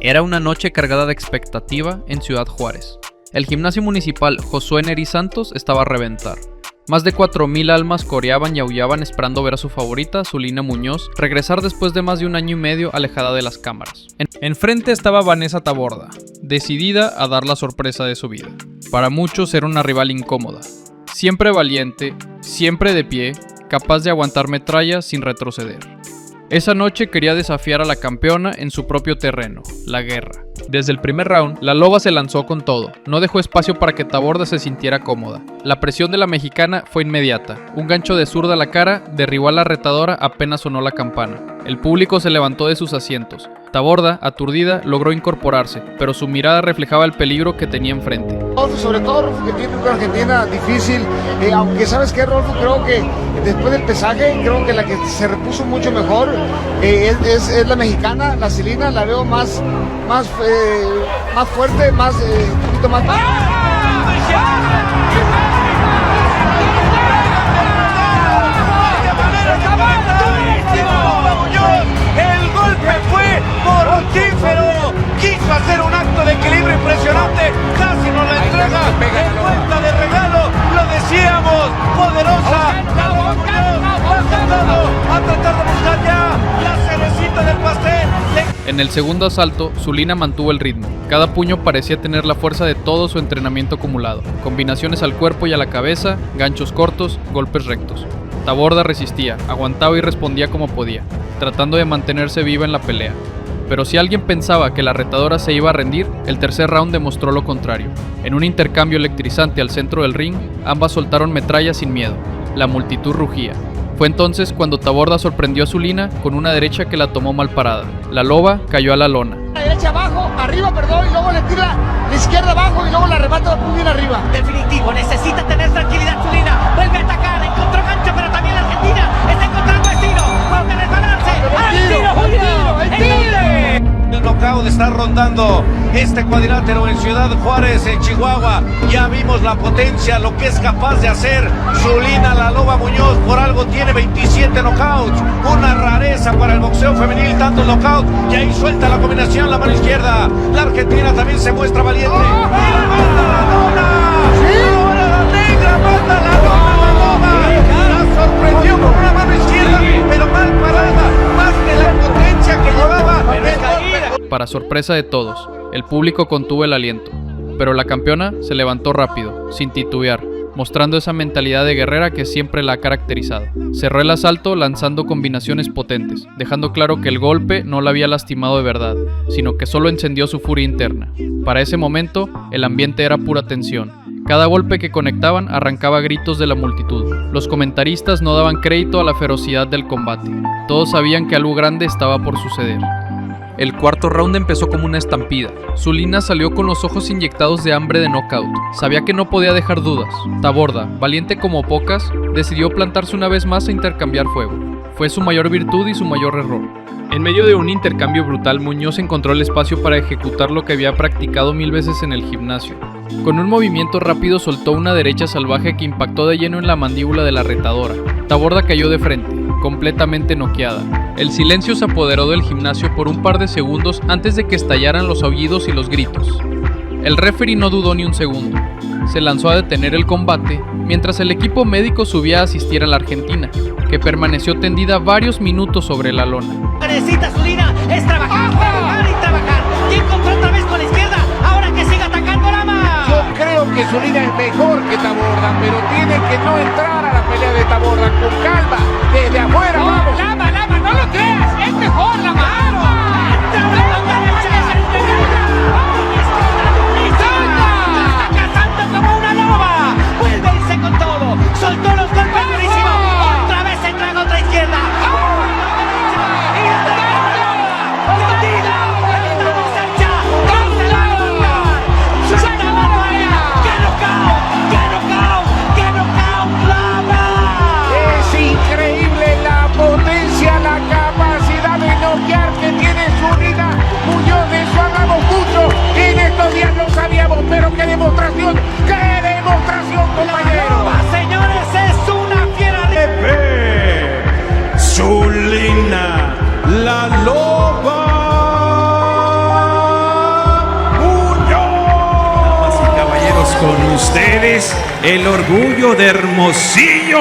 Era una noche cargada de expectativa en Ciudad Juárez. El gimnasio municipal Josué Neri Santos estaba a reventar. Más de 4,000 almas coreaban y aullaban esperando ver a su favorita, Zulina Muñoz, regresar después de más de un año y medio alejada de las cámaras. Enfrente estaba Vanessa Taborda, decidida a dar la sorpresa de su vida. Para muchos era una rival incómoda, siempre valiente, siempre de pie, capaz de aguantar metrallas sin retroceder. Esa noche quería desafiar a la campeona en su propio terreno, la guerra. Desde el primer round, la loba se lanzó con todo, no dejó espacio para que Taborda se sintiera cómoda. La presión de la mexicana fue inmediata, un gancho de zurda a la cara derribó a la retadora apenas sonó la campana. El público se levantó de sus asientos. Taborda, aturdida, logró incorporarse, pero su mirada reflejaba el peligro que tenía enfrente. Sobre todo, Rolfo, que tiene una Argentina difícil, aunque sabes que, Rolfo, creo que después del pesaje, creo que la que se repuso mucho mejor es la mexicana, la Celina, la veo más fuerte, un poquito más... El golpe fue mortífero, quiso hacer un acto de equilibrio impresionante, casi nos la entrega en cuenta de regalo, lo decíamos, poderosa, a tratar de buscar ya la cerecita del pastel. En el segundo asalto, Zulina mantuvo el ritmo. Cada puño parecía tener la fuerza de todo su entrenamiento acumulado. Combinaciones al cuerpo y a la cabeza, ganchos cortos, golpes rectos. Taborda resistía, aguantaba y respondía como podía, tratando de mantenerse viva en la pelea. Pero si alguien pensaba que la retadora se iba a rendir, el tercer round demostró lo contrario. En un intercambio electrizante al centro del ring, ambas soltaron metralla sin miedo. La multitud rugía. Fue entonces cuando Taborda sorprendió a Zulina con una derecha que la tomó mal parada. La loba cayó a la lona. La derecha abajo, arriba, perdón, y luego le tira la izquierda abajo y luego la remata muy bien arriba. Definitivo, necesita tener tranquilidad Zulina, vuelve a atacar, encontró gancho, pero también la Argentina está encontrando estilo, vuelve a resbalarse, al tiro, el knockout está rondando este cuadrilátero en Ciudad Juárez, en Chihuahua. Ya vimos la potencia, lo que es capaz de hacer Zulina la Loba Muñoz. Por algo tiene 27 knockouts, una rareza para el boxeo femenil, tantos knockouts. Y ahí suelta la combinación, la mano izquierda. La Argentina también se muestra valiente. ¡Mira, manda la lona! ¡Sí! Ahora la negra manda la lona, la sorprendió con una mano izquierda, pero mal parada, más que la potencia que llevaba. Para sorpresa de todos, el público contuvo el aliento, pero la campeona se levantó rápido, sin titubear, mostrando esa mentalidad de guerrera que siempre la ha caracterizado. Cerró el asalto lanzando combinaciones potentes, dejando claro que el golpe no la había lastimado de verdad, sino que solo encendió su furia interna. Para ese momento, el ambiente era pura tensión. Cada golpe que conectaban arrancaba gritos de la multitud. Los comentaristas no daban crédito a la ferocidad del combate. Todos sabían que algo grande estaba por suceder. El cuarto round empezó como una estampida. Zulina salió con los ojos inyectados de hambre de knockout. Sabía que no podía dejar dudas. Taborda, valiente como pocas, decidió plantarse una vez más a intercambiar fuego. Fue su mayor virtud y su mayor error. En medio de un intercambio brutal, Muñoz encontró el espacio para ejecutar lo que había practicado 1000 veces en el gimnasio. Con un movimiento rápido soltó una derecha salvaje que impactó de lleno en la mandíbula de la retadora. Taborda cayó de frente, completamente noqueada. El silencio se apoderó del gimnasio por un par de segundos antes de que estallaran los aullidos y los gritos. El referee no dudó ni un segundo. Se lanzó a detener el combate, mientras el equipo médico subía a asistir a la Argentina, que permaneció tendida varios minutos sobre la lona. Necesita Zulina, es trabajar y trabajar. Y encontró otra vez con la izquierda, ahora que siga atacando Lama. Yo creo que Zulina es mejor que Taborda, pero tiene que no entrar a la pelea de Taborda con calma, desde afuera, vamos. Lama, no lo creas, es mejor Lama. Con todo, soltó los golpes durísimos, otra vez se traga otra izquierda, y la derecha, es increíble la potencia, la capacidad de noquear que tiene Zulina Muñoz. De eso hagamos mucho en estos días, lo sabíamos, pero qué demostración, compañero. Señores, es una fiera de Zulina la Loba. ustedes, el orgullo de Hermosillo,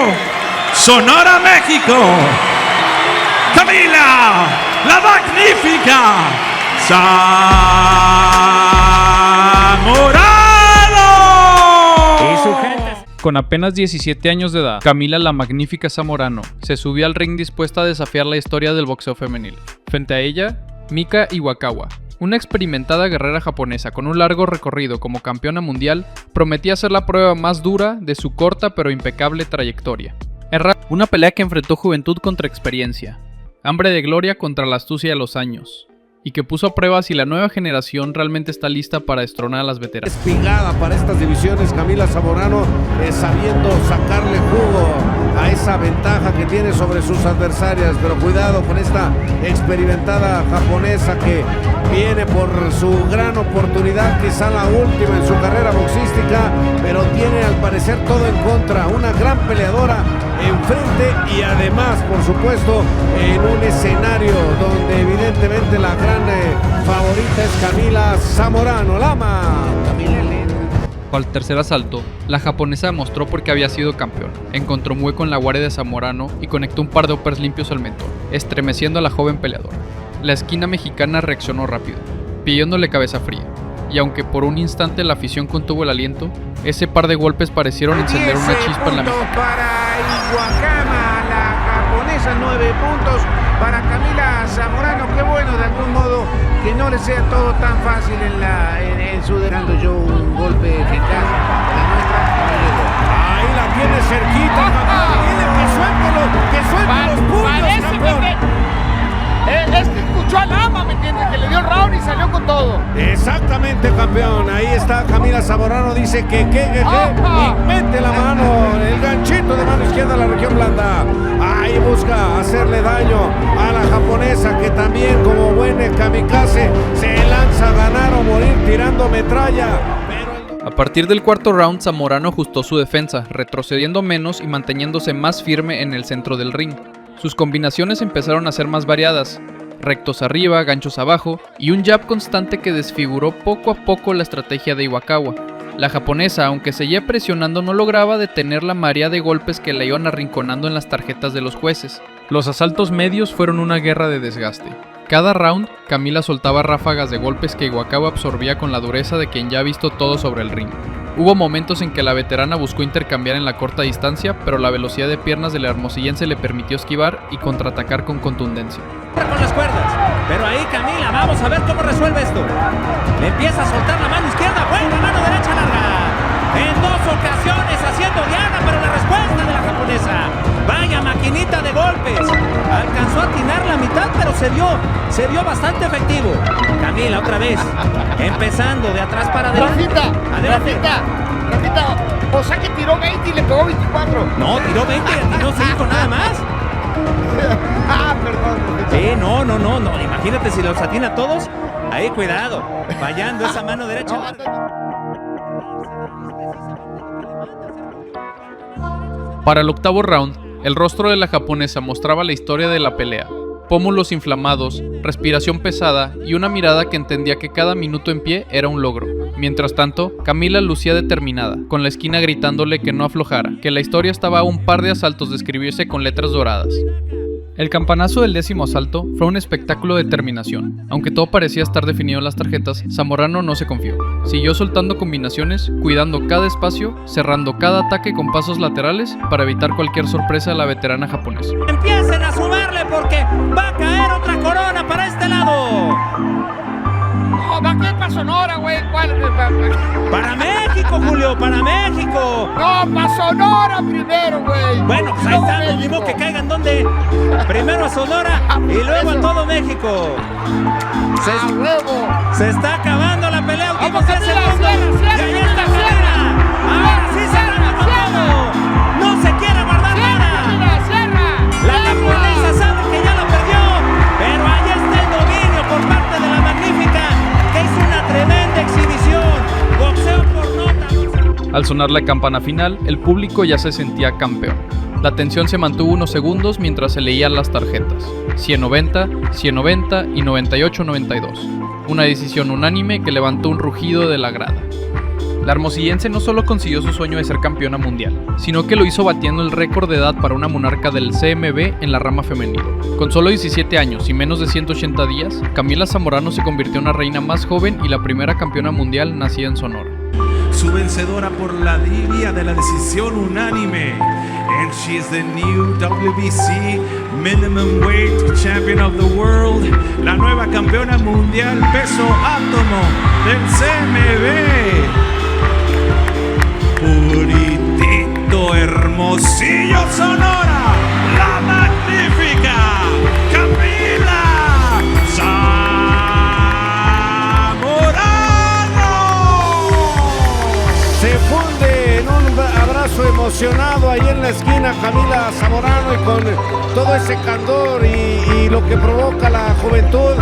Sonora, México, Camila, la magnífica Zamorano. Con apenas 17 años de edad, Camila la Magnífica Zamorano se subió al ring dispuesta a desafiar la historia del boxeo femenil. Frente a ella, Mika Iwakawa, una experimentada guerrera japonesa con un largo recorrido como campeona mundial, prometía ser la prueba más dura de su corta pero impecable trayectoria. Una pelea que enfrentó juventud contra experiencia, hambre de gloria contra la astucia de los años, y que puso a prueba si la nueva generación realmente está lista para destronar a las veteranas. Espigada para estas divisiones, Camila Zamorano, sabiendo sacarle jugo a esa ventaja que tiene sobre sus adversarias, pero cuidado con esta experimentada japonesa que viene por su gran oportunidad, quizá la última en su carrera boxística, pero tiene al parecer todo en contra, una gran peleadora enfrente y además, por supuesto, en un escenario donde evidentemente la gran favorita es Camila Zamorano Lama. Al tercer asalto, la japonesa demostró por qué había sido campeón. Encontró un hueco en la guardia de Zamorano y conectó un par de uppers limpios al mentón, estremeciendo a la joven peleadora. La esquina mexicana reaccionó rápido, pidiéndole cabeza fría, y aunque por un instante la afición contuvo el aliento, ese par de golpes parecieron encender una chispa en la mexicana. Para Iwakama, la japonesa, 9 puntos para Camila Zamorano. Qué bueno, de algún modo, que no le sea todo tan fácil en su derando yo un golpe eficaz. La nuestra no llegó. Ahí la tiene cerquita, que suelte los puños, campeón. Es que escuchó a Lama, ¿me entiendes? Que le dio el round y salió con todo. Exactamente, campeón. Ahí está Camila Zamorano, dice que y mete la mano, el ganchito de mano izquierda a la región blanda. Ahí busca hacerle daño a la japonesa, que también, como buen kamikaze, se lanza a ganar o morir tirando metralla. A partir del cuarto round, Zamorano ajustó su defensa, retrocediendo menos y manteniéndose más firme en el centro del ring. Sus combinaciones empezaron a ser más variadas, rectos arriba, ganchos abajo, y un jab constante que desfiguró poco a poco la estrategia de Iwakawa. La japonesa, aunque seguía presionando, no lograba detener la marea de golpes que la iban arrinconando en las tarjetas de los jueces. Los asaltos medios fueron una guerra de desgaste. Cada round, Camila soltaba ráfagas de golpes que Iwakawa absorbía con la dureza de quien ya ha visto todo sobre el ring. Hubo momentos en que la veterana buscó intercambiar en la corta distancia, pero la velocidad de piernas de la hermosillense le permitió esquivar y contraatacar con contundencia. Con las cuerdas, pero ahí Camila, vamos a ver cómo resuelve esto. Le empieza a soltar la mano izquierda, buena mano derecha larga. En 2 ocasiones haciendo diana, pero la respuesta de la japonesa. Vaya maquinita de golpes. Alcanzó a atinar la mitad, pero se vio bastante efectivo. Camila otra vez, empezando de atrás para adelante. Rafita, o sea que tiró 20 y le pegó 24. No, tiró 20 y atinó 5 nada más. Perdón. Sí, no, imagínate si los atina todos. Ahí, cuidado, fallando esa mano derecha larga. Para el octavo round, el rostro de la japonesa mostraba la historia de la pelea. Pómulos inflamados, respiración pesada y una mirada que entendía que cada minuto en pie era un logro. Mientras tanto, Camila lucía determinada, con la esquina gritándole que no aflojara, que la historia estaba a un par de asaltos de escribirse con letras doradas. El campanazo del 10º asalto fue un espectáculo de determinación. Aunque todo parecía estar definido en las tarjetas, Zamorano no se confió. Siguió soltando combinaciones, cuidando cada espacio, cerrando cada ataque con pasos laterales para evitar cualquier sorpresa de la veterana japonesa. Empiecen a sumarle porque va a caer otra corona para este lado. No, va a caer para Sonora, güey. Para México, Julio, para México. No, para Sonora primero, güey. Bueno, pues ahí está, lo mismo que caigan donde. Primero a Sonora y luego a todo México. Se está acabando la pelea, últimos 10 segundos. Y ahí está Camila. Ahora sí se arranca con todo. No se quiere guardar nada. La japonesa sabe que ya lo perdió, pero ahí está el dominio por parte de la magnífica, que hizo una tremenda exhibición. Boxeo por nota. Al sonar la campana final, el público ya se sentía campeón. La tensión se mantuvo unos segundos mientras se leían las tarjetas. 190, 190 y 98-92. Una decisión unánime que levantó un rugido de la grada. La hermosillense no solo consiguió su sueño de ser campeona mundial, sino que lo hizo batiendo el récord de edad para una monarca del CMB en la rama femenil. Con solo 17 años y menos de 180 días, Camila Zamorano se convirtió en la reina más joven y la primera campeona mundial nacida en Sonora. Su vencedora por la línea de la decisión unánime. And she is the new WBC Minimum Weight Champion of the World. La nueva campeona mundial peso átomo del CMB. Puritito, Hermosillo, Sonora, la magnífica Camila Zamorano. Se funde en un abrazo emocionado ahí en la esquina Camila Zamorano, y con todo ese candor y lo que provoca la juventud,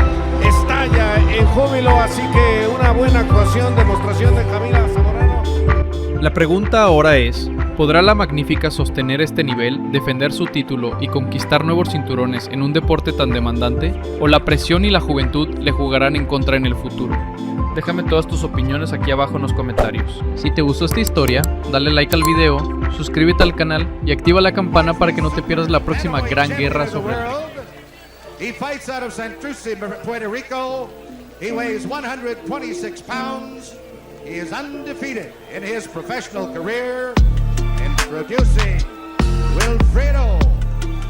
estalla en júbilo. Así que una buena actuación, demostración de Camila Zamorano. La pregunta ahora es, ¿podrá la magnífica sostener este nivel, defender su título y conquistar nuevos cinturones en un deporte tan demandante? ¿O la presión y la juventud le jugarán en contra en el futuro? Déjame todas tus opiniones aquí abajo en los comentarios. Si te gustó esta historia, dale like al video, suscríbete al canal y activa la campana para que no te pierdas la próxima gran guerra sobre el México. He fights out of Santurce, Puerto Rico. He weighs 126 pounds. He is undefeated in his professional career. Introducing Wilfredo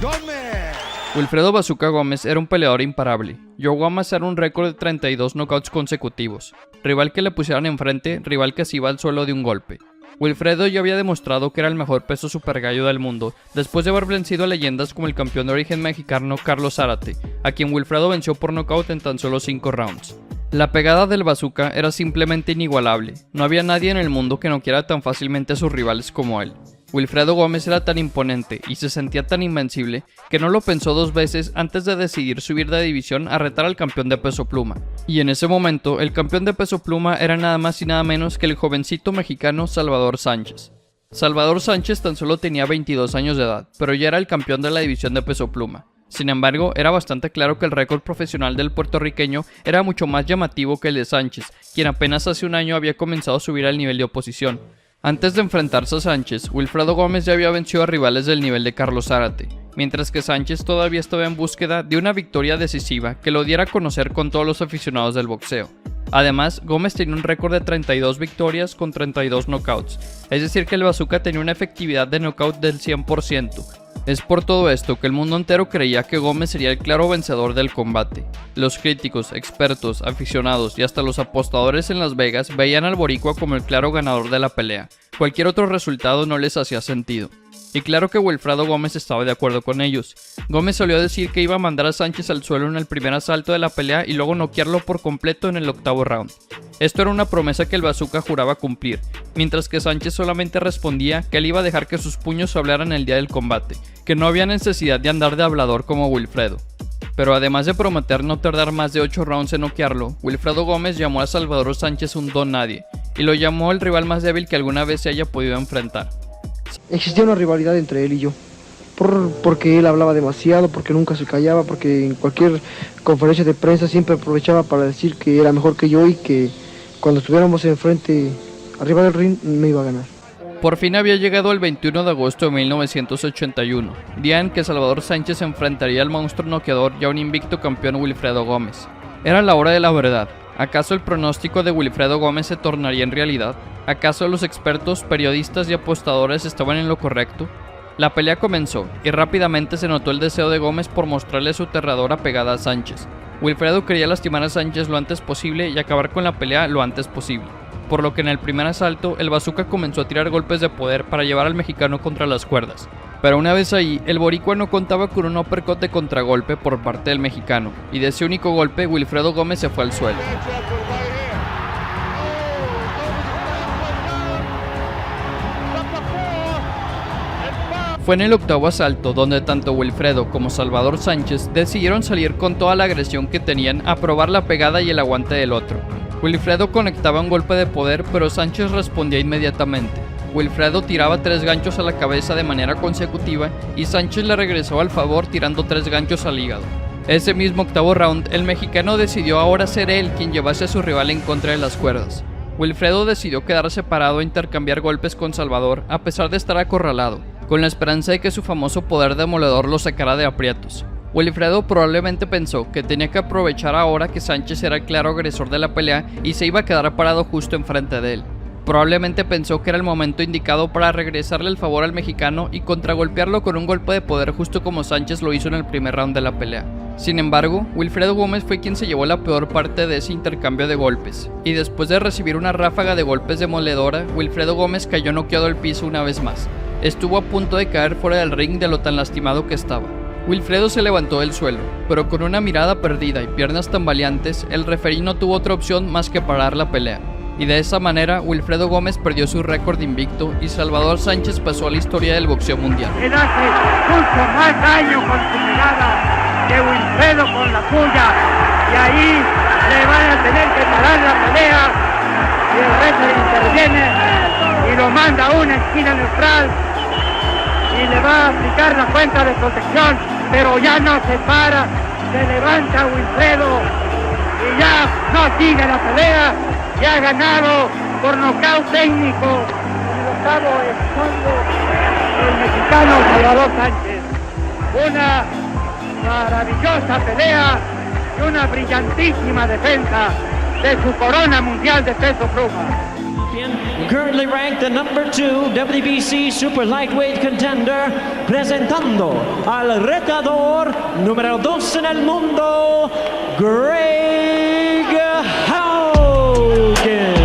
Gómez. Wilfredo Bazooka Gómez era un peleador imparable. Llegó a amasar un récord de 32 knockouts consecutivos. Rival que le pusieran enfrente, rival que se iba al suelo de un golpe. Wilfredo ya había demostrado que era el mejor peso super gallo del mundo, después de haber vencido a leyendas como el campeón de origen mexicano Carlos Zárate, a quien Wilfredo venció por nocaut en tan solo 5 rounds. La pegada del bazooka era simplemente inigualable. No había nadie en el mundo que noqueara tan fácilmente a sus rivales como él. Wilfredo Gómez era tan imponente y se sentía tan invencible que no lo pensó 2 veces antes de decidir subir de división a retar al campeón de peso pluma. Y en ese momento, el campeón de peso pluma era nada más y nada menos que el jovencito mexicano Salvador Sánchez. Salvador Sánchez tan solo tenía 22 años de edad, pero ya era el campeón de la división de peso pluma. Sin embargo, era bastante claro que el récord profesional del puertorriqueño era mucho más llamativo que el de Sánchez, quien apenas hace un año había comenzado a subir al nivel de oposición. Antes de enfrentarse a Sánchez, Wilfredo Gómez ya había vencido a rivales del nivel de Carlos Zárate, mientras que Sánchez todavía estaba en búsqueda de una victoria decisiva que lo diera a conocer con todos los aficionados del boxeo. Además, Gómez tenía un récord de 32 victorias con 32 knockouts, es decir que el bazooka tenía una efectividad de knockout del 100%. Es por todo esto que el mundo entero creía que Gómez sería el claro vencedor del combate. Los críticos, expertos, aficionados y hasta los apostadores en Las Vegas veían al boricua como el claro ganador de la pelea. Cualquier otro resultado no les hacía sentido. Y claro que Wilfredo Gómez estaba de acuerdo con ellos. Gómez solía decir que iba a mandar a Sánchez al suelo en el primer asalto de la pelea y luego noquearlo por completo en el 8º round. Esto era una promesa que el bazooka juraba cumplir, mientras que Sánchez solamente respondía que él iba a dejar que sus puños hablaran el día del combate, que no había necesidad de andar de hablador como Wilfredo. Pero además de prometer no tardar más de 8 rounds en noquearlo, Wilfredo Gómez llamó a Salvador Sánchez un don nadie, y lo llamó el rival más débil que alguna vez se haya podido enfrentar. Existía una rivalidad entre él y yo, porque él hablaba demasiado, porque nunca se callaba, porque en cualquier conferencia de prensa siempre aprovechaba para decir que era mejor que yo y que cuando estuviéramos enfrente, arriba del ring, me iba a ganar. Por fin había llegado el 21 de agosto de 1981, día en que Salvador Sánchez enfrentaría al monstruo noqueador y a un invicto campeón Wilfredo Gómez. Era la hora de la verdad. ¿Acaso el pronóstico de Wilfredo Gómez se tornaría en realidad? ¿Acaso los expertos, periodistas y apostadores estaban en lo correcto? La pelea comenzó, y rápidamente se notó el deseo de Gómez por mostrarle su aterradora pegada a Sánchez. Wilfredo quería lastimar a Sánchez lo antes posible y acabar con la pelea lo antes posible, por lo que en el primer asalto el bazooka comenzó a tirar golpes de poder para llevar al mexicano contra las cuerdas. Pero una vez ahí, el boricua no contaba con un uppercut de contragolpe por parte del mexicano, y de ese único golpe Wilfredo Gómez se fue al suelo. Fue en el 8º asalto donde tanto Wilfredo como Salvador Sánchez decidieron salir con toda la agresión que tenían a probar la pegada y el aguante del otro. Wilfredo conectaba un golpe de poder, pero Sánchez respondía inmediatamente. Wilfredo tiraba 3 ganchos a la cabeza de manera consecutiva y Sánchez le regresó al favor tirando 3 ganchos al hígado. Ese mismo 8º round, el mexicano decidió ahora ser él quien llevase a su rival en contra de las cuerdas. Wilfredo decidió quedarse parado e intercambiar golpes con Salvador a pesar de estar acorralado, con la esperanza de que su famoso poder demoledor lo sacara de aprietos. Wilfredo probablemente pensó que tenía que aprovechar ahora que Sánchez era el claro agresor de la pelea y se iba a quedar parado justo enfrente de él. Probablemente pensó que era el momento indicado para regresarle el favor al mexicano y contragolpearlo con un golpe de poder justo como Sánchez lo hizo en el primer round de la pelea. Sin embargo, Wilfredo Gómez fue quien se llevó la peor parte de ese intercambio de golpes, y después de recibir una ráfaga de golpes demoledora, Wilfredo Gómez cayó noqueado al piso una vez más. Estuvo a punto de caer fuera del ring de lo tan lastimado que estaba. Wilfredo se levantó del suelo, pero con una mirada perdida y piernas tambaleantes, el referí no tuvo otra opción más que parar la pelea. Y de esa manera, Wilfredo Gómez perdió su récord invicto y Salvador Sánchez pasó a la historia del boxeo mundial. Él hace mucho más daño con su pegada que Wilfredo con la suya, y ahí le van a tener que parar la pelea, y el referee interviene y lo manda a una esquina neutral y le va a aplicar la cuenta de protección, pero ya no se para, se levanta Wilfredo y ya no sigue la pelea, y ha ganado por nocaut técnico en el octavo fondo el mexicano Salvador Sánchez. Una maravillosa pelea y una brillantísima defensa de su corona mundial de peso pluma. Currently ranked the number 2 WBC Super Lightweight Contender, presentando al retador número 2 en el mundo, Greg Haugen.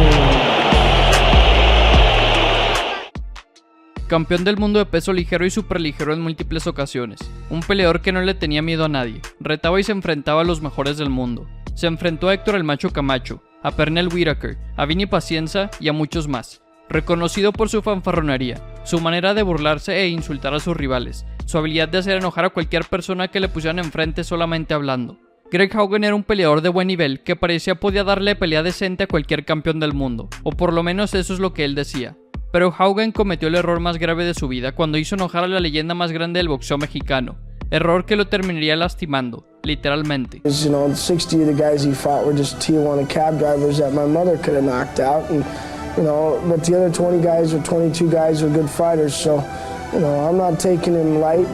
Campeón del mundo de peso ligero y superligero en múltiples ocasiones, un peleador que no le tenía miedo a nadie, retaba y se enfrentaba a los mejores del mundo. Se enfrentó a Héctor el Macho Camacho, a Pernell Whitaker, a Vinny Pacienza y a muchos más. Reconocido por su fanfarronería, su manera de burlarse e insultar a sus rivales, su habilidad de hacer enojar a cualquier persona que le pusieran enfrente solamente hablando. Greg Haugen era un peleador de buen nivel que parecía podía darle pelea decente a cualquier campeón del mundo, o por lo menos eso es lo que él decía. Pero Haugen cometió el error más grave de su vida cuando hizo enojar a la leyenda más grande del boxeo mexicano, error que lo terminaría lastimando, literalmente. You know, 60 of the guys he fought were just Tijuana cab drivers that my mother could have knocked out, and you know, but the other 20 guys or 22 guys were good fighters, so you know, I'm not taking him light,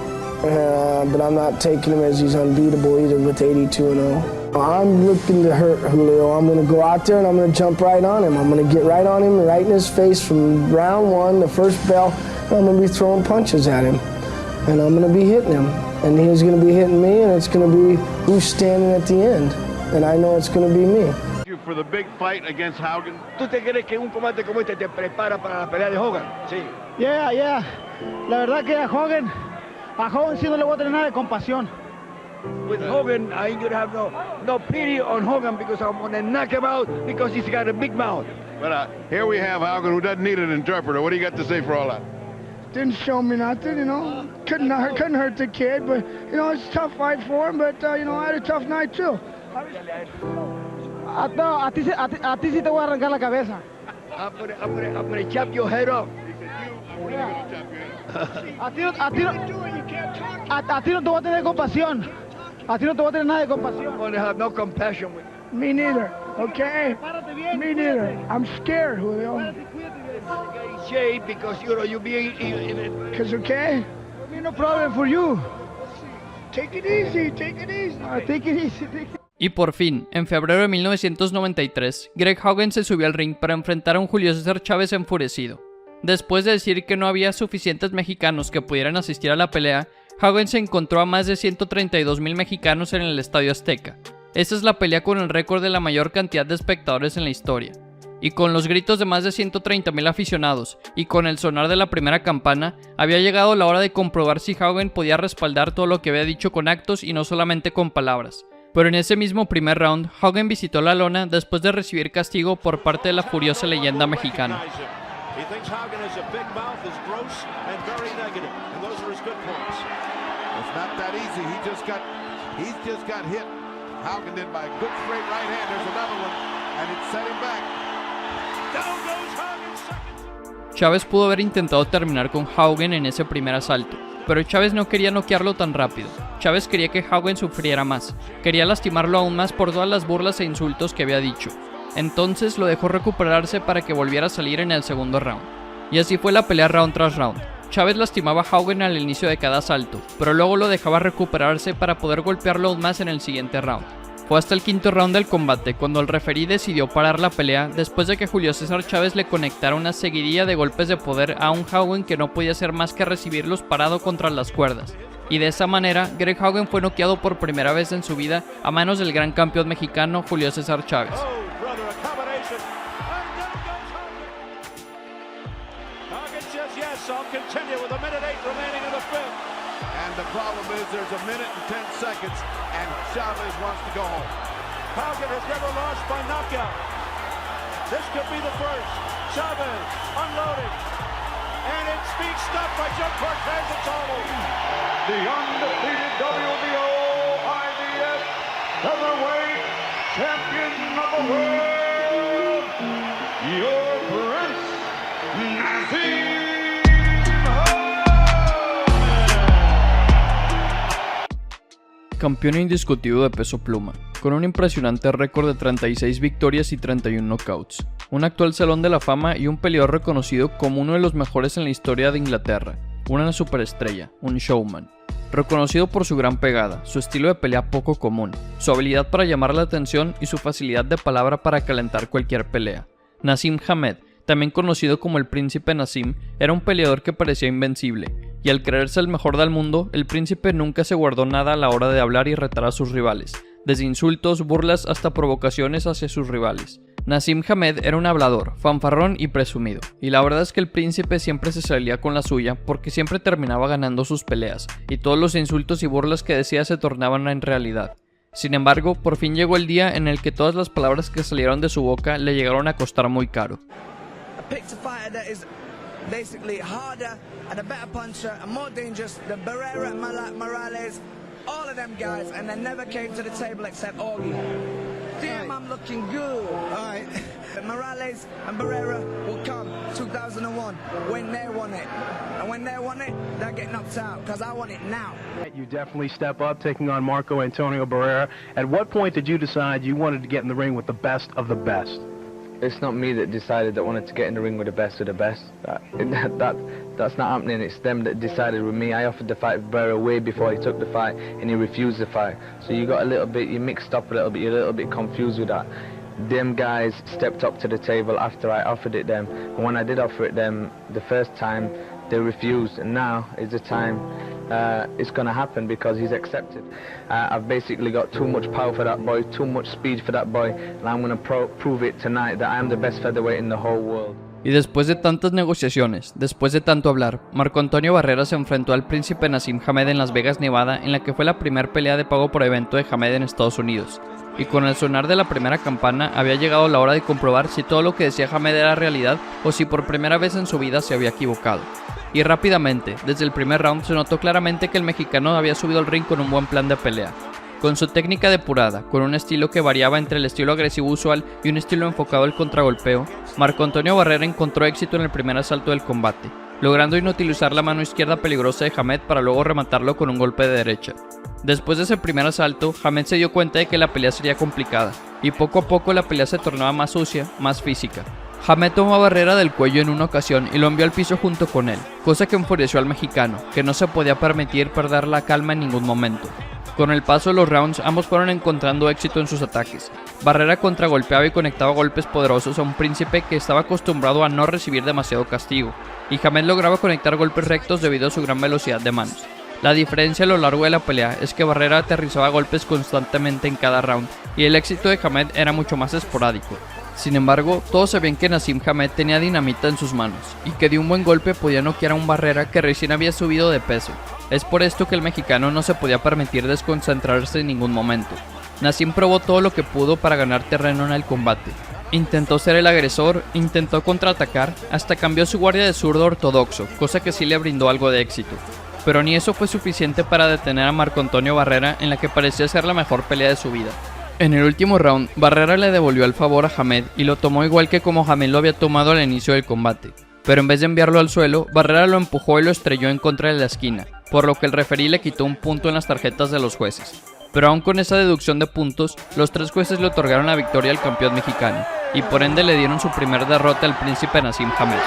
but I'm not taking him as he's unbeatable either with 82-0. I'm looking to hurt Julio. I'm going to go out there and I'm going to jump right on him. I'm going to get right on him, right in his face from round one, the first bell, and I'm going to be throwing punches at him. And I'm going to be hitting him. And he's going to be hitting me, and it's going to be who's standing at the end. And I know it's going to be me. For the big fight against Haugen. ¿Tú te crees que un combate como este te prepara para la pelea de Hogan? Sí. Yeah. La verdad que a Hogan sí no le voy a tener nada de compasión. With Hogan, I ain't gonna have no pity on Hogan because I'm gonna knock him out because he's got a big mouth. But here we have Haugen, who doesn't need an interpreter. What do you got to say for all that? Didn't show me nothing, you know. Couldn't hurt the kid, but you know it's a tough fight for him. But you know I had a tough night too. No, a ti sí te voy a arrancar la cabeza. I'm gonna chop your head off. A ti no te voy a tener compasión. A ti no te voy a tener nada de compasión. I'm gonna have no compassion with you. Me neither, okay? Me neither. I'm scared, Julio. Shade because you know you being because okay? No problem for you. Take it easy. Take it easy. Y por fin, en febrero de 1993, Greg Haugen se subió al ring para enfrentar a un Julio César Chávez enfurecido. Después de decir que no había suficientes mexicanos que pudieran asistir a la pelea, Haugen se encontró a más de 132,000 mexicanos en el Estadio Azteca. Esta es la pelea con el récord de la mayor cantidad de espectadores en la historia. Y con los gritos de más de 130,000 aficionados, y con el sonar de la primera campana, había llegado la hora de comprobar si Haugen podía respaldar todo lo que había dicho con actos y no solamente con palabras. Pero en ese mismo primer round, Haugen visitó la lona después de recibir castigo por parte de la furiosa leyenda mexicana. Chávez pudo haber intentado terminar con Haugen en ese primer asalto, pero Chávez no quería noquearlo tan rápido. Chávez quería que Haugen sufriera más, quería lastimarlo aún más por todas las burlas e insultos que había dicho. Entonces lo dejó recuperarse para que volviera a salir en el segundo round. Y así fue la pelea round tras round. Chávez lastimaba a Haugen al inicio de cada asalto, pero luego lo dejaba recuperarse para poder golpearlo aún más en el siguiente round. Fue hasta el quinto round del combate cuando el referí decidió parar la pelea después de que Julio César Chávez le conectara una seguidilla de golpes de poder a un Haugen que no podía hacer más que recibirlos parado contra las cuerdas. Y de esa manera, Greg Haugen fue noqueado por primera vez en su vida a manos del gran campeón mexicano Julio César Chávez. The problem is there's a minute and 10 seconds, and Chavez wants to go home. Haugen has never lost by knockout. This could be the first. Chavez unloading. And it speaks stopped by Joe Cortez. It's all over. The undefeated WBO IBF featherweight champion of the world, your Prince Naseem. Campeón indiscutido de peso pluma, con un impresionante récord de 36 victorias y 31 knockouts, un actual salón de la fama y un peleador reconocido como uno de los mejores en la historia de Inglaterra, una superestrella, un showman. Reconocido por su gran pegada, su estilo de pelea poco común, su habilidad para llamar la atención y su facilidad de palabra para calentar cualquier pelea. Naseem Hamed, también conocido como el Príncipe Naseem, era un peleador que parecía invencible, y al creerse el mejor del mundo, el príncipe nunca se guardó nada a la hora de hablar y retar a sus rivales, desde insultos, burlas hasta provocaciones hacia sus rivales. Naseem Hamed era un hablador, fanfarrón y presumido, y la verdad es que el príncipe siempre se salía con la suya porque siempre terminaba ganando sus peleas, y todos los insultos y burlas que decía se tornaban en realidad. Sin embargo, por fin llegó el día en el que todas las palabras que salieron de su boca le llegaron a costar muy caro. Basically harder and a better puncher and more dangerous than Barrera, Morales, all of them guys, and they never came to the table except Augie. Damn, I'm looking good. All right. Morales and Barrera will come 2001 when they want it. And when they want it, they'll get knocked out because I want it now. You definitely step up taking on Marco Antonio Barrera. At what point did you decide you wanted to get in the ring with the best of the best? It's not me that decided that wanted to get in the ring with the best of the best. That's not happening. It's them that decided with me. I offered to fight Barrera way before he took the fight, and he refused the fight. So you got you mixed up a little bit. You're a little bit confused with that. Them guys stepped up to the table after I offered it them. And when I did offer it them the first time, they refused. And now is the time it's going to happen because he's accepted. I've basically got too much power for that boy, too much speed for that boy, and I'm going to prove it tonight that I'm the best featherweight in the whole world. Y después de tantas negociaciones, después de tanto hablar, Marco Antonio Barrera se enfrentó al Príncipe Naseem Hamed en Las Vegas, Nevada, en la que fue la primera pelea de pago por evento de Hamed en Estados Unidos. Y con el sonar de la primera campana había llegado la hora de comprobar si todo lo que decía Hamed era realidad o si por primera vez en su vida se había equivocado. Y rápidamente, desde el primer round se notó claramente que el mexicano había subido al ring con un buen plan de pelea. Con su técnica depurada, con un estilo que variaba entre el estilo agresivo usual y un estilo enfocado al contragolpeo, Marco Antonio Barrera encontró éxito en el primer asalto del combate, logrando inutilizar la mano izquierda peligrosa de Hamed para luego rematarlo con un golpe de derecha. Después de ese primer asalto, Hamed se dio cuenta de que la pelea sería complicada, y poco a poco la pelea se tornaba más sucia, más física. Hamed tomó a Barrera del cuello en una ocasión y lo envió al piso junto con él, cosa que enfureció al mexicano, que no se podía permitir perder la calma en ningún momento. Con el paso de los rounds, ambos fueron encontrando éxito en sus ataques. Barrera contragolpeaba y conectaba golpes poderosos a un príncipe que estaba acostumbrado a no recibir demasiado castigo, y Hamed lograba conectar golpes rectos debido a su gran velocidad de manos. La diferencia a lo largo de la pelea es que Barrera aterrizaba golpes constantemente en cada round, y el éxito de Hamed era mucho más esporádico. Sin embargo, todos sabían que Naseem Hamed tenía dinamita en sus manos, y que de un buen golpe podía noquear a un Barrera que recién había subido de peso. Es por esto que el mexicano no se podía permitir desconcentrarse en ningún momento. Naseem probó todo lo que pudo para ganar terreno en el combate. Intentó ser el agresor, intentó contraatacar, hasta cambió su guardia de zurdo ortodoxo, cosa que sí le brindó algo de éxito. Pero ni eso fue suficiente para detener a Marco Antonio Barrera en la que parecía ser la mejor pelea de su vida. En el último round, Barrera le devolvió el favor a Hamed y lo tomó igual que como Hamed lo había tomado al inicio del combate. Pero en vez de enviarlo al suelo, Barrera lo empujó y lo estrelló en contra de la esquina, por lo que el referí le quitó un punto en las tarjetas de los jueces. Pero aún con esa deducción de puntos, los 3 jueces le otorgaron la victoria al campeón mexicano, y por ende le dieron su primer derrota al príncipe Nassim Hamed.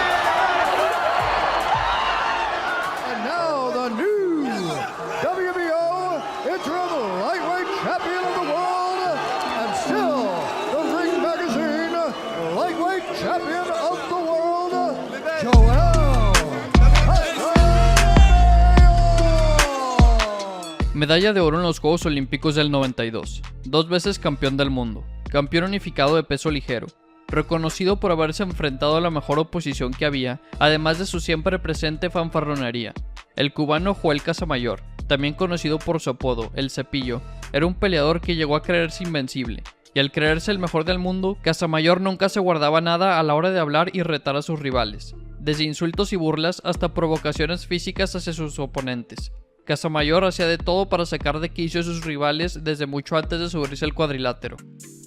Medalla de oro en los Juegos Olímpicos del 92, 2 veces campeón del mundo, campeón unificado de peso ligero, reconocido por haberse enfrentado a la mejor oposición que había, además de su siempre presente fanfarronería. El cubano Joel Casamayor, también conocido por su apodo, El Cepillo, era un peleador que llegó a creerse invencible, y al creerse el mejor del mundo, Casamayor nunca se guardaba nada a la hora de hablar y retar a sus rivales, desde insultos y burlas hasta provocaciones físicas hacia sus oponentes. Casamayor hacía de todo para sacar de quicio a sus rivales desde mucho antes de subirse al cuadrilátero.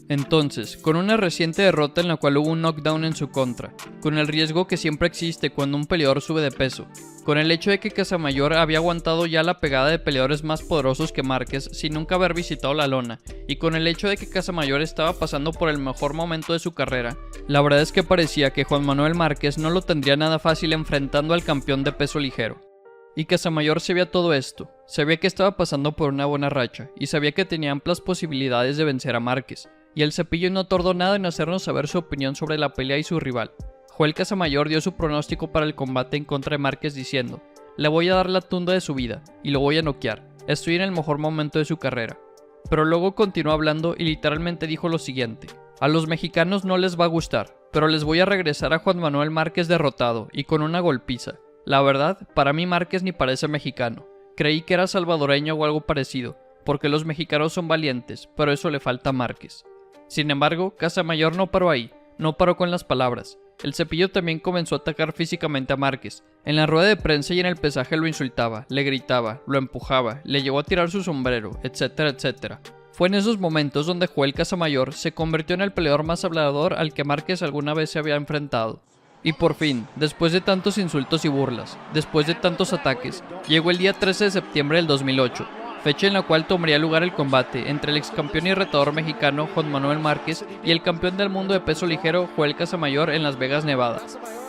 Entonces, con una reciente derrota en la cual hubo un knockdown en su contra, con el riesgo que siempre existe cuando un peleador sube de peso, con el hecho de que Casamayor había aguantado ya la pegada de peleadores más poderosos que Márquez sin nunca haber visitado la lona, y con el hecho de que Casamayor estaba pasando por el mejor momento de su carrera, la verdad es que parecía que Juan Manuel Márquez no lo tendría nada fácil enfrentando al campeón de peso ligero. Y Casamayor sabía todo esto, sabía que estaba pasando por una buena racha, y sabía que tenía amplias posibilidades de vencer a Márquez, y el Cepillo no tardó nada en hacernos saber su opinión sobre la pelea y su rival. Joel Casamayor dio su pronóstico para el combate en contra de Márquez diciendo: "Le voy a dar la tunda de su vida, y lo voy a noquear, estoy en el mejor momento de su carrera". Pero luego continuó hablando y literalmente dijo lo siguiente: "A los mexicanos no les va a gustar, pero les voy a regresar a Juan Manuel Márquez derrotado, y con una golpiza. La verdad, para mí Márquez ni parece mexicano. Creí que era salvadoreño o algo parecido, porque los mexicanos son valientes, pero eso le falta a Márquez". Sin embargo, Casamayor no paró ahí, no paró con las palabras. El Cepillo también comenzó a atacar físicamente a Márquez. En la rueda de prensa y en el pesaje lo insultaba, le gritaba, lo empujaba, le llevó a tirar su sombrero, etcétera, etcétera. Fue en esos momentos donde Joel Casamayor se convirtió en el peleador más hablador al que Márquez alguna vez se había enfrentado. Y por fin, después de tantos insultos y burlas, después de tantos ataques, llegó el día 13 de septiembre del 2008, fecha en la cual tomaría lugar el combate entre el ex campeón y retador mexicano Juan Manuel Márquez y el campeón del mundo de peso ligero Joel Casamayor en Las Vegas, Nevada.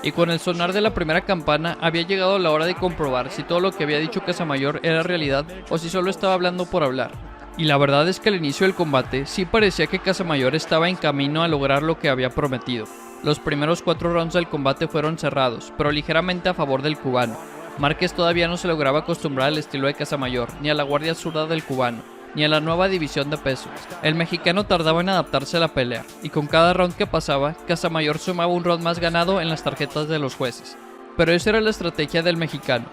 Y con el sonar de la primera campana había llegado la hora de comprobar si todo lo que había dicho Casamayor era realidad o si solo estaba hablando por hablar. Y la verdad es que al inicio del combate sí parecía que Casamayor estaba en camino a lograr lo que había prometido. Los primeros 4 rounds del combate fueron cerrados, pero ligeramente a favor del cubano. Márquez todavía no se lograba acostumbrar al estilo de Casamayor, ni a la guardia zurda del cubano, ni a la nueva división de peso. El mexicano tardaba en adaptarse a la pelea, y con cada round que pasaba, Casamayor sumaba un round más ganado en las tarjetas de los jueces. Pero esa era la estrategia del mexicano.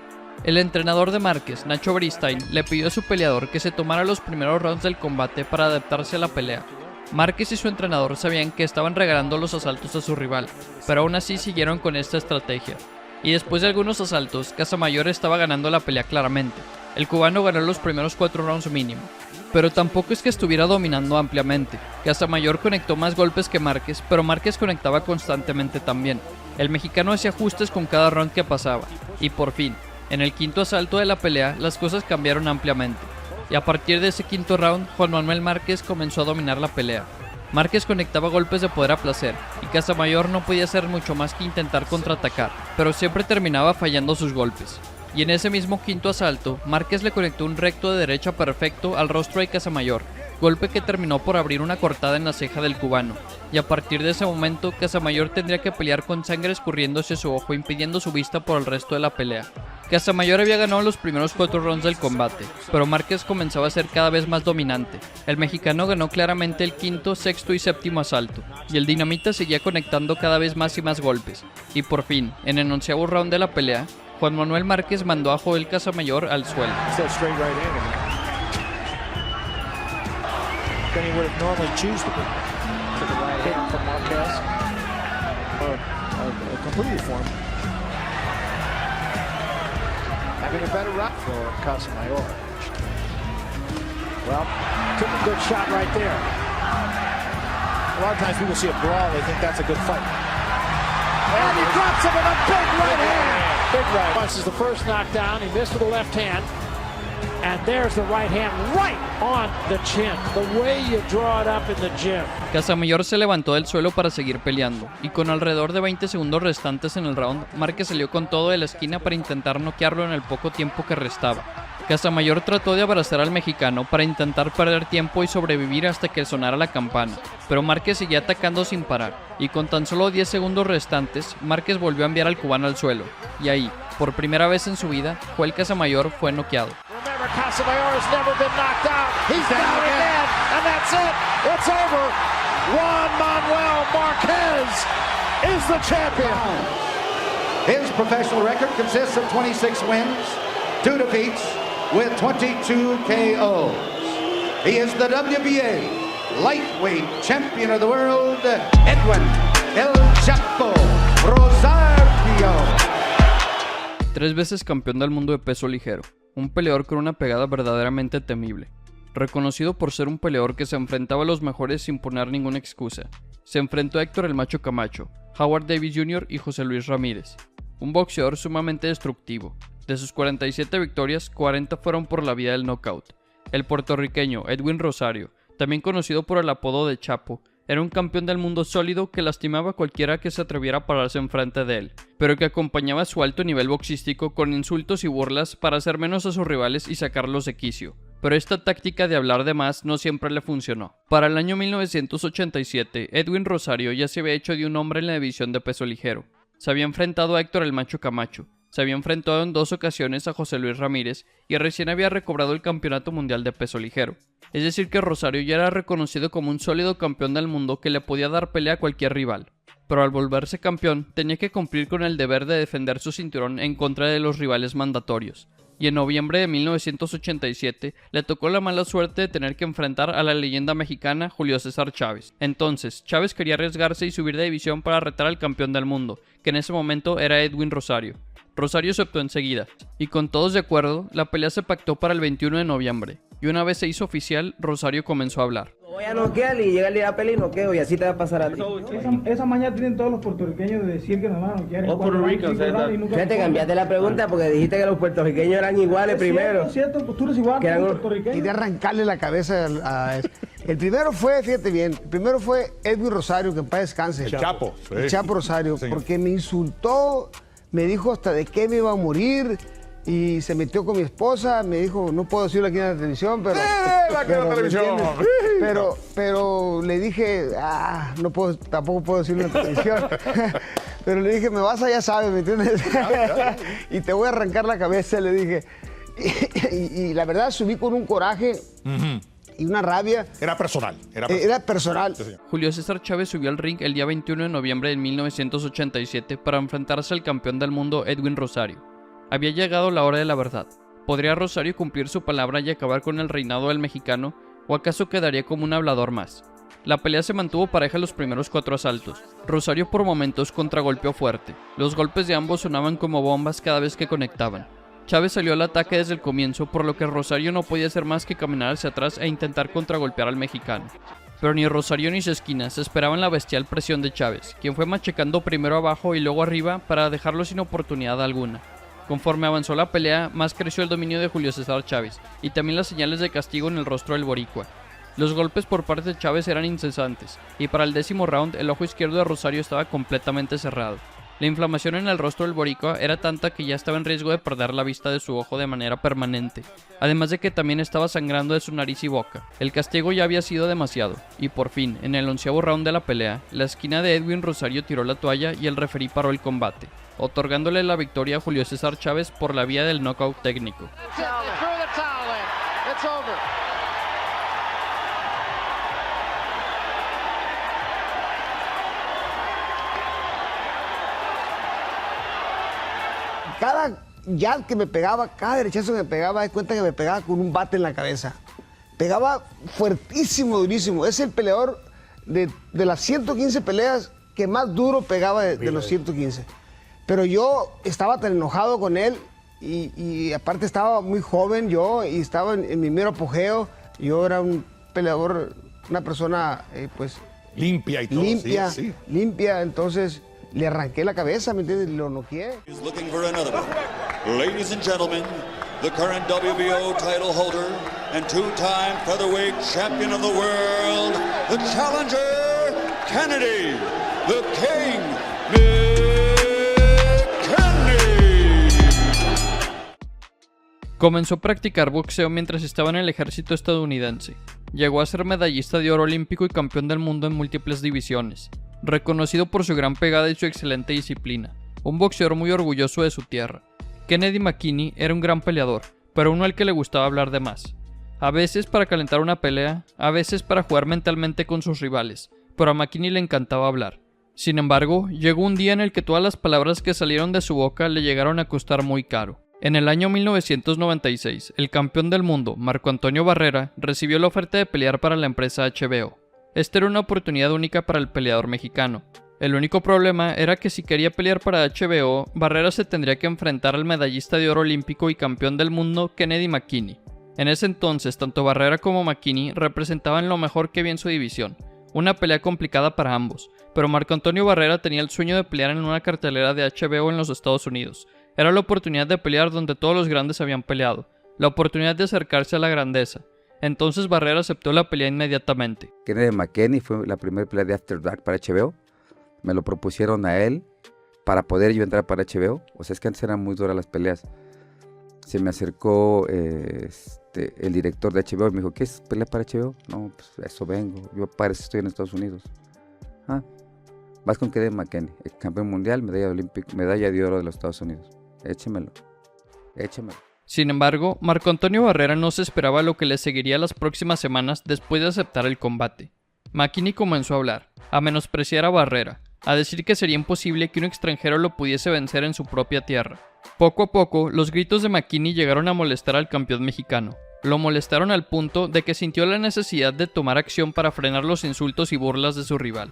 El entrenador de Márquez, Nacho Beristain, le pidió a su peleador que se tomara los primeros rounds del combate para adaptarse a la pelea. Márquez y su entrenador sabían que estaban regalando los asaltos a su rival, pero aún así siguieron con esta estrategia. Y después de algunos asaltos, Casamayor estaba ganando la pelea claramente. El cubano ganó los primeros 4 rounds mínimo. Pero tampoco es que estuviera dominando ampliamente. Casamayor conectó más golpes que Márquez, pero Márquez conectaba constantemente también. El mexicano hacía ajustes con cada round que pasaba. Y por fin, en el quinto asalto de la pelea, las cosas cambiaron ampliamente. Y a partir de ese quinto round, Juan Manuel Márquez comenzó a dominar la pelea. Márquez conectaba golpes de poder a placer, y Casamayor no podía hacer mucho más que intentar contraatacar, pero siempre terminaba fallando sus golpes. Y en ese mismo quinto asalto, Márquez le conectó un recto de derecha perfecto al rostro de Casamayor, golpe que terminó por abrir una cortada en la ceja del cubano, y a partir de ese momento, Casamayor tendría que pelear con sangre escurriendo hacia su ojo, impidiendo su vista por el resto de la pelea. Casamayor había ganado los primeros 4 rounds del combate, pero Márquez comenzaba a ser cada vez más dominante. El mexicano ganó claramente el quinto, sexto y séptimo asalto, y el dinamita seguía conectando cada vez más y más golpes. Y por fin, en el 11º round de la pelea, Juan Manuel Márquez mandó a Joel Casamayor al suelo. Having a better run for Casamayor. Well, took a good shot right there. A lot of times people see a brawl, they think that's a good fight. And he drops him with a big right hand. Big right. This is the first knockdown. He missed with the left hand. And there's the right hand right on the chin. The way you draw it up in the gym. Casamayor se levantó del suelo para seguir peleando, y con alrededor de 20 segundos restantes en el round, Márquez salió con todo de la esquina para intentar noquearlo en el poco tiempo que restaba. Casamayor trató de abrazar al mexicano para intentar perder tiempo y sobrevivir hasta que sonara la campana, pero Márquez seguía atacando sin parar, y con tan solo 10 segundos restantes, Márquez volvió a enviar al cubano al suelo, y ahí, por primera vez en su vida, Joel Casamayor fue noqueado. Remember, Casamayor has never been knocked out. He's down again, and that's it. It's over. Juan Manuel Marquez is the champion. His professional record consists of 26 wins, 2 defeats, with 22 KOs. He is the WBA lightweight champion of the world, Edwin El Chapo Rosario. 3 veces campeón del mundo de peso ligero, un peleador con una pegada verdaderamente temible. Reconocido por ser un peleador que se enfrentaba a los mejores sin poner ninguna excusa, se enfrentó a Héctor el Macho Camacho, Howard Davis Jr. y José Luis Ramírez. Un boxeador sumamente destructivo. De sus 47 victorias, 40 fueron por la vía del knockout. El puertorriqueño Edwin Rosario, también conocido por el apodo de Chapo, era un campeón del mundo sólido que lastimaba a cualquiera que se atreviera a pararse enfrente de él, pero que acompañaba su alto nivel boxístico con insultos y burlas para hacer menos a sus rivales y sacarlos de quicio. Pero esta táctica de hablar de más no siempre le funcionó. Para el año 1987, Edwin Rosario ya se había hecho de un hombre en la división de peso ligero. Se había enfrentado a Héctor el Macho Camacho, se había enfrentado en 2 ocasiones a José Luis Ramírez y recién había recobrado el campeonato mundial de peso ligero. Es decir que Rosario ya era reconocido como un sólido campeón del mundo que le podía dar pelea a cualquier rival. Pero al volverse campeón, tenía que cumplir con el deber de defender su cinturón en contra de los rivales mandatorios. Y en noviembre de 1987 le tocó la mala suerte de tener que enfrentar a la leyenda mexicana Julio César Chávez. Entonces, Chávez quería arriesgarse y subir de división para retar al campeón del mundo, que en ese momento era Edwin Rosario. Rosario aceptó enseguida, y con todos de acuerdo, la pelea se pactó para el 21 de noviembre, y una vez se hizo oficial, Rosario comenzó a hablar. Voy a noquear y llega el día de la pelea y noqueo, y así te va a pasar a ti. Esa mañana tienen todos los puertorriqueños de decir que nos van a noquear. Fíjate, cambiaste la pregunta porque dijiste que los puertorriqueños eran iguales primero. Es cierto, pues tú eres igual que los puertorriqueños. Y de arrancarle la cabeza a el primero fue, fíjate bien, el primero fue Edwin Rosario, que en paz descanse. El Chapo. Sí. El Chapo Rosario, Sí. porque me insultó, me dijo hasta de qué me iba a morir. Y se metió con mi esposa, me dijo, no puedo decirlo aquí en la televisión, pero... Pero le dije, no puedo, tampoco puedo decirlo en la televisión. Pero le dije, me vas a, ya sabes, ¿me entiendes? Y te voy a arrancar la cabeza, le dije. Y la verdad subí con un coraje y una rabia. Era personal. Era personal. Sí, Julio César Chávez subió al ring el día 21 de noviembre de 1987 para enfrentarse al campeón del mundo Edwin Rosario. Había llegado la hora de la verdad. ¿Podría Rosario cumplir su palabra y acabar con el reinado del mexicano? ¿O acaso quedaría como un hablador más? La pelea se mantuvo pareja los primeros 4 asaltos. Rosario por momentos contragolpeó fuerte. Los golpes de ambos sonaban como bombas cada vez que conectaban. Chávez salió al ataque desde el comienzo, por lo que Rosario no podía hacer más que caminar hacia atrás e intentar contragolpear al mexicano. Pero ni Rosario ni su esquina se esperaban la bestial presión de Chávez, quien fue machacando primero abajo y luego arriba para dejarlo sin oportunidad alguna. Conforme avanzó la pelea, más creció el dominio de Julio César Chávez, y también las señales de castigo en el rostro del boricua. Los golpes por parte de Chávez eran incesantes, y para el 10º round el ojo izquierdo de Rosario estaba completamente cerrado. La inflamación en el rostro del boricua era tanta que ya estaba en riesgo de perder la vista de su ojo de manera permanente, además de que también estaba sangrando de su nariz y boca. El castigo ya había sido demasiado, y por fin, en el 11º round de la pelea, la esquina de Edwin Rosario tiró la toalla y el referí paró el combate, otorgándole la victoria a Julio César Chávez por la vía del knockout técnico. Cada jab que me pegaba, cada derechazo que me pegaba, de cuenta que me pegaba con un bate en la cabeza. Pegaba fuertísimo, durísimo. Es el peleador de las 115 peleas que más duro pegaba de los 115. Pero yo estaba tan enojado con él y aparte estaba muy joven yo y estaba en mi mero apogeo. Yo era un peleador, una persona pues... limpia y todo. Limpia, sí. limpia, entonces le arranqué la cabeza, ¿me entiendes? Lo noqueé. Looking for another one. Ladies and gentlemen, the current WBO title holder and two-time featherweight champion of the world, the challenger, Kennedy, the King, Kennedy. Comenzó a practicar boxeo mientras estaba en el ejército estadounidense. Llegó a ser medallista de oro olímpico y campeón del mundo en múltiples divisiones, reconocido por su gran pegada y su excelente disciplina, un boxeador muy orgulloso de su tierra. Kennedy McKinney era un gran peleador, pero uno al que le gustaba hablar de más. A veces para calentar una pelea, a veces para jugar mentalmente con sus rivales, pero a McKinney le encantaba hablar. Sin embargo, llegó un día en el que todas las palabras que salieron de su boca le llegaron a costar muy caro. En el año 1996, el campeón del mundo, Marco Antonio Barrera, recibió la oferta de pelear para la empresa HBO. Esta era una oportunidad única para el peleador mexicano. El único problema era que si quería pelear para HBO, Barrera se tendría que enfrentar al medallista de oro olímpico y campeón del mundo Kennedy McKinney. En ese entonces, tanto Barrera como McKinney representaban lo mejor que había en su división, una pelea complicada para ambos, pero Marco Antonio Barrera tenía el sueño de pelear en una cartelera de HBO en los Estados Unidos. Era la oportunidad de pelear donde todos los grandes habían peleado, la oportunidad de acercarse a la grandeza. Entonces Barrera aceptó la pelea inmediatamente. Kennedy McKinney fue la primera pelea de After Dark para HBO. Me lo propusieron a él para poder yo entrar para HBO. O sea, es que antes eran muy duras las peleas. Se me acercó el director de HBO y me dijo, ¿qué es pelea para HBO? No, pues eso vengo. Yo parece estoy en Estados Unidos. Ah, vas con Kennedy McKinney, campeón mundial, medalla de oro de los Estados Unidos. Échemelo. Sin embargo, Marco Antonio Barrera no se esperaba lo que le seguiría las próximas semanas después de aceptar el combate. McKinney comenzó a hablar, a menospreciar a Barrera, a decir que sería imposible que un extranjero lo pudiese vencer en su propia tierra. Poco a poco, los gritos de McKinney llegaron a molestar al campeón mexicano. Lo molestaron al punto de que sintió la necesidad de tomar acción para frenar los insultos y burlas de su rival.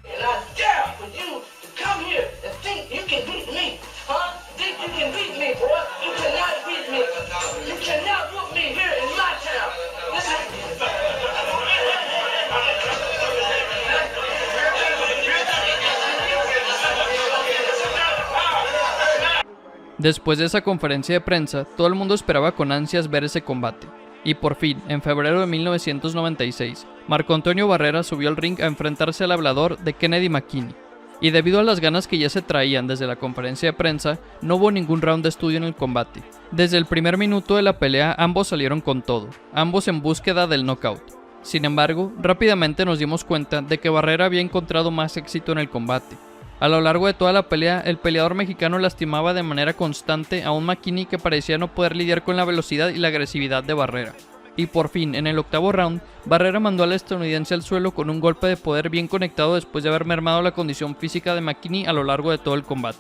Después de esa conferencia de prensa, todo el mundo esperaba con ansias ver ese combate. Y por fin, en febrero de 1996, Marco Antonio Barrera subió al ring a enfrentarse al hablador de Kennedy McKinney. Y debido a las ganas que ya se traían desde la conferencia de prensa, no hubo ningún round de estudio en el combate. Desde el primer minuto de la pelea, ambos salieron con todo, ambos en búsqueda del knockout. Sin embargo, rápidamente nos dimos cuenta de que Barrera había encontrado más éxito en el combate. A lo largo de toda la pelea, el peleador mexicano lastimaba de manera constante a un McKinney que parecía no poder lidiar con la velocidad y la agresividad de Barrera. Y por fin, en el octavo round, Barrera mandó al estadounidense al suelo con un golpe de poder bien conectado después de haber mermado la condición física de McKinney a lo largo de todo el combate.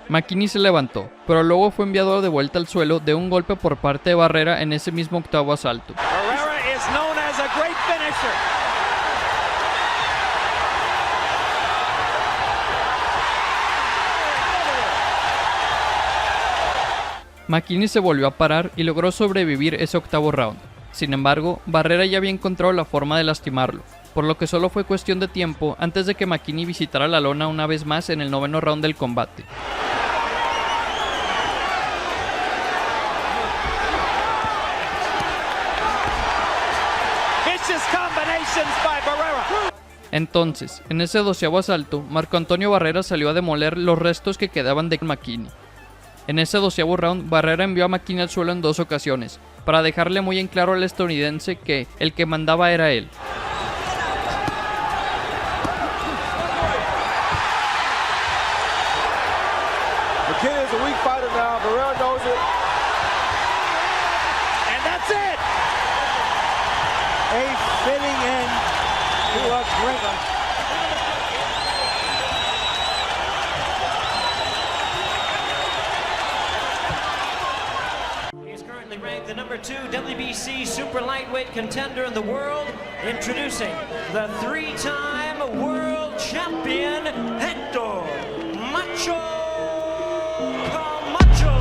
McKinney se levantó, pero luego fue enviado de vuelta al suelo de un golpe por parte de Barrera en ese mismo octavo asalto. McKinney se volvió a parar y logró sobrevivir ese octavo round. Sin embargo, Barrera ya había encontrado la forma de lastimarlo, por lo que solo fue cuestión de tiempo antes de que McKinney visitara la lona una vez más en el noveno round del combate. Entonces, en ese 12º asalto, Marco Antonio Barrera salió a demoler los restos que quedaban de McKinney. En ese 12º round, Barrera envió a McKinney al suelo en 2 ocasiones, para dejarle muy en claro al estadounidense que el que mandaba era él. McKinney is a weak fighter now. Barrera knows it. And that's it! A fitting end to a great... Ranked the number 2 WBC super lightweight contender in the world, introducing the 3-time world champion Hector Macho Camacho.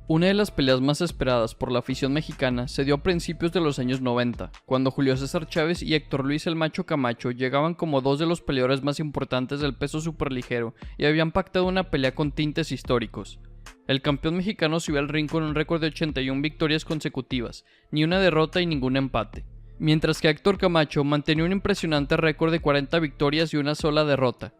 Una de las peleas más esperadas por la afición mexicana se dio a principios de los años 90, cuando Julio César Chávez y Héctor Luis el Macho Camacho llegaban como dos de los peleadores más importantes del peso superligero y habían pactado una pelea con tintes históricos. El campeón mexicano subió al ring con un récord de 81 victorias consecutivas, ni una derrota y ningún empate, mientras que Héctor Camacho mantenía un impresionante récord de 40 victorias y una sola derrota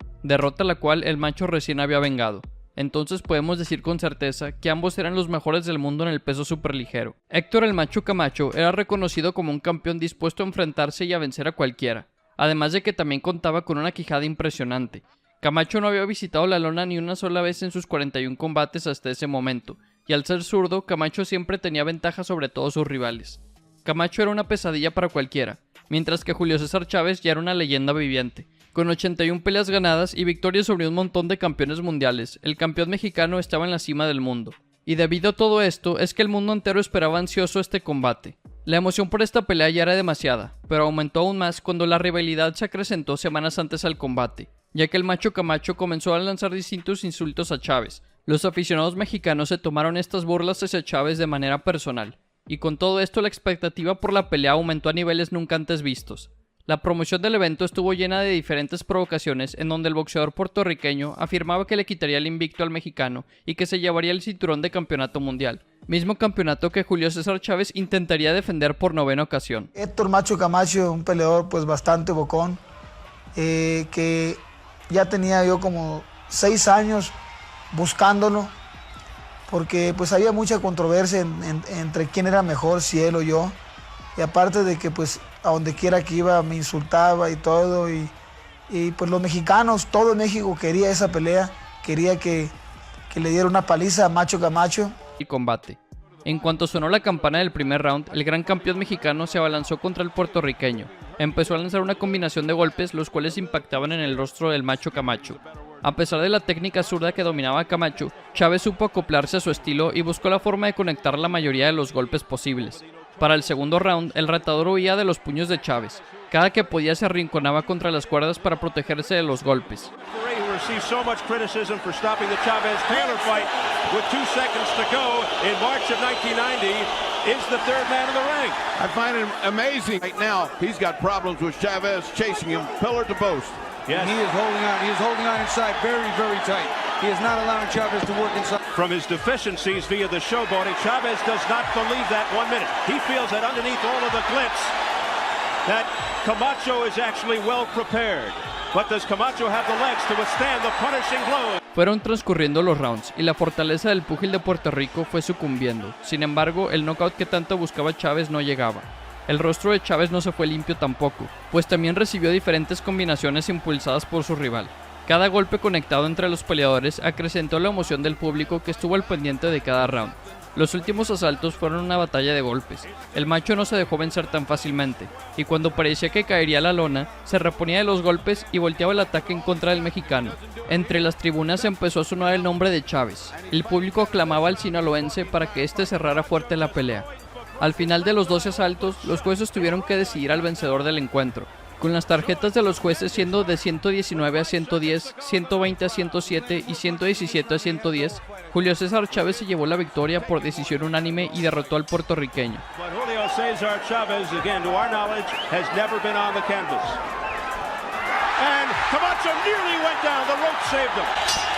la cual el Macho recién había vengado. Entonces podemos decir con certeza que ambos eran los mejores del mundo en el peso superligero. Héctor el Macho Camacho era reconocido como un campeón dispuesto a enfrentarse y a vencer a cualquiera, además de que también contaba con una quijada impresionante. Camacho no había visitado la lona ni una sola vez en sus 41 combates hasta ese momento, y al ser zurdo, Camacho siempre tenía ventaja sobre todos sus rivales. Camacho era una pesadilla para cualquiera, mientras que Julio César Chávez ya era una leyenda viviente. Con 81 peleas ganadas y victorias sobre un montón de campeones mundiales, el campeón mexicano estaba en la cima del mundo. Y debido a todo esto, es que el mundo entero esperaba ansioso este combate. La emoción por esta pelea ya era demasiada, pero aumentó aún más cuando la rivalidad se acrecentó semanas antes al combate, ya que el Macho Camacho comenzó a lanzar distintos insultos a Chávez. Los aficionados mexicanos se tomaron estas burlas hacia Chávez de manera personal, y con todo esto la expectativa por la pelea aumentó a niveles nunca antes vistos. La promoción del evento estuvo llena de diferentes provocaciones en donde el boxeador puertorriqueño afirmaba que le quitaría el invicto al mexicano y que se llevaría el cinturón de campeonato mundial, mismo campeonato que Julio César Chávez intentaría defender por 9ª ocasión. Héctor Macho Camacho, un peleador pues bastante bocón, que ya tenía yo como 6 años buscándolo, porque pues había mucha controversia entre quién era mejor, si él o yo. Y aparte de que pues a donde quiera que iba me insultaba y todo, y pues los mexicanos, todo México quería esa pelea, quería que le diera una paliza a Macho Camacho. Y combate. En cuanto sonó la campana del primer round, el gran campeón mexicano se abalanzó contra el puertorriqueño. Empezó a lanzar una combinación de golpes los cuales impactaban en el rostro del Macho Camacho. A pesar de la técnica zurda que dominaba a Camacho, Chávez supo acoplarse a su estilo y buscó la forma de conectar la mayoría de los golpes posibles. Para el segundo round, el retador huía de los puños de Chávez. Cada que podía se arrinconaba contra las cuerdas para protegerse de los golpes. Yes. He is holding on inside very, very tight. He is not allowing Chavez to work inside. From his deficiencies via the showboating, Chavez does not believe that 1 minute. He feels that underneath all of the glitz, that Camacho is actually well prepared. But does Camacho have the legs to withstand the punishing blow? Fueron transcurriendo los rounds y la fortaleza del púgil de Puerto Rico fue sucumbiendo. Sin embargo, el knockout que tanto buscaba Chávez no llegaba. El rostro de Chávez no se fue limpio tampoco, pues también recibió diferentes combinaciones impulsadas por su rival. Cada golpe conectado entre los peleadores acrecentó la emoción del público que estuvo al pendiente de cada round. Los últimos asaltos fueron una batalla de golpes. El Macho no se dejó vencer tan fácilmente, y cuando parecía que caería a la lona, se reponía de los golpes y volteaba el ataque en contra del mexicano. Entre las tribunas empezó a sonar el nombre de Chávez. El público aclamaba al sinaloense para que este cerrara fuerte la pelea. Al final de los 12 asaltos, los jueces tuvieron que decidir al vencedor del encuentro, con las tarjetas de los jueces siendo de 119 a 110, 120 a 107 y 117 a 110, Julio César Chávez se llevó la victoria por decisión unánime y derrotó al puertorriqueño. Julio César Chávez, again, to our knowledge, has never been on the canvas. And Camacho nearly went down, the rope saved him.